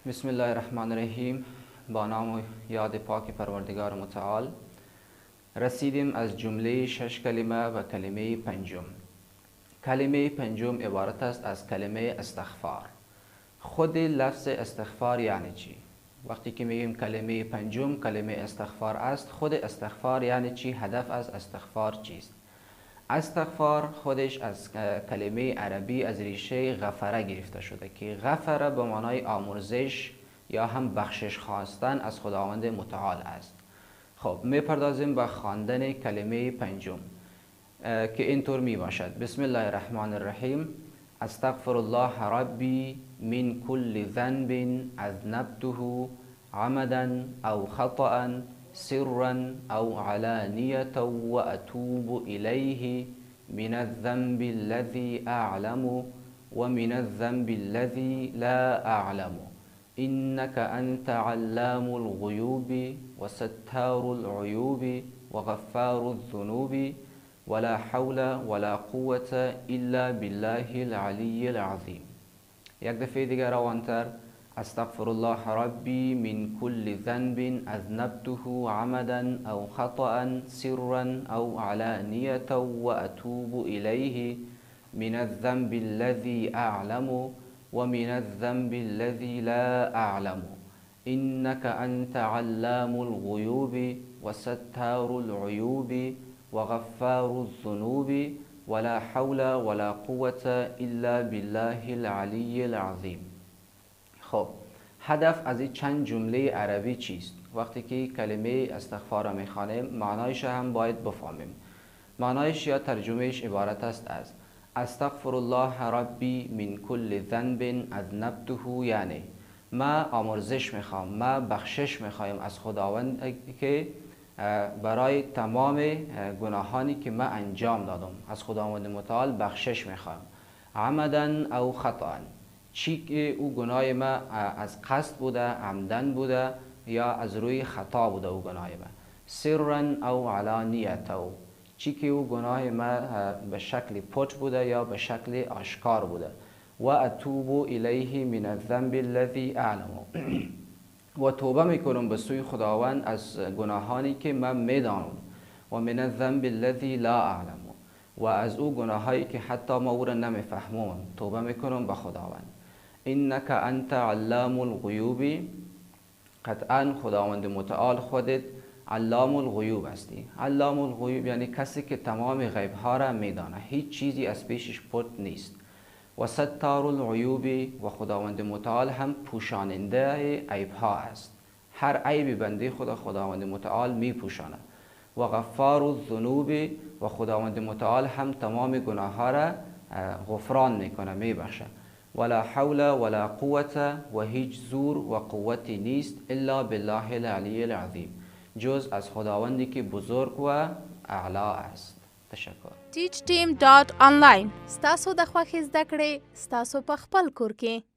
بسم الله الرحمن الرحیم. با نام و یاد پاک پروردگار متعال رسیدیم از جمله 6 کلمه و کلمه پنجم. کلمه پنجم عبارت است از کلمه استغفار. خود لفظ استغفار یعنی چی؟ وقتی که میگیم کلمه پنجم کلمه استغفار است، خود استغفار یعنی چی؟ هدف از استغفار چیست؟ استغفار خودش از کلمه عربی از ریشه غفره گرفته شده که غفره به معنای آمرزش یا هم بخشش خواستن از خداوند متعال است. خب میپردازیم به خواندن کلمه پنجم که اینطور می باشد: بسم الله الرحمن الرحیم. استغفر الله ربی من کل ذنب اذنبته عمدا او خطأ سرا او علانیة و اتوب الیه من الذنب الذي اعلم و من الذنب الذي لا اعلم انك انت علام الغیوب و ستار العیوب و غفار الذنوب ولا حول ولا قوة الا بالله العلی العظیم. یک دفعه دیگر روانتر: استغفر الله ربی من كل ذنب اذنبته عمدا او خطأ سرا او علانیة و اتوب الیه من الذنب الذي اعلم و من الذنب الذي لا اعلم انك انت علام الغیوب و ستار العیوب و غفار الذنوب ولا حول ولا قوة الا بالله العلی العظیم. خب هدف از این چند جمله عربی چیست؟ وقتی که کلمه استغفار را میخوانیم معنایش هم باید بفهمیم. معنایش یا ترجمهش عبارت است از استغفر الله ربی من کل ذنب اذنبته، یعنی ما آمرزش میخوام، ما بخشش میخوایم از خداوند که برای تمام گناهانی که ما انجام دادم از خداوند متعال بخشش میخوایم. عمدا او خطأ، چی که او گناه ما از قصد بوده، عمدن بوده یا از روی خطا بوده او گناه ما. سرا او علانیة، چی که او گناه ما به شکل پت بوده یا به شکل آشکار بوده. و اتوب الیه من الذنب الذی اعلم، و توبه میکنم به سوی خداوند از گناهانی که من میدانم. و من الذنب الذی لا اعلم، و از او گناهایی که حتی ما او را نمیفهمم توبه میکنم به خداوند. انک انت علام الغیوب، قطعا خداوند متعال خودت علام الغیوب هستی. علام الغیوب یعنی کسی که تمام غیب ها را میدانه، هیچ چیزی از پیشش پت نیست. و ستار العیوب، و خداوند متعال هم پوشاننده عیب ها است. هر عیب بنده خداوند متعال می پوشانه. و غفار الذنوب، و خداوند متعال هم تمام گناه ها را غفران میکنه، میبخشه. ولا حول ولا قوة، و هیچ زور و قوتی نیست الا بالله العلی العظیم، جز از خداوندی که بزرگ و اعلا است. تشکر. teachteam.online ستاسو د خوښې زده کړې ستاسو په خپل کور کې.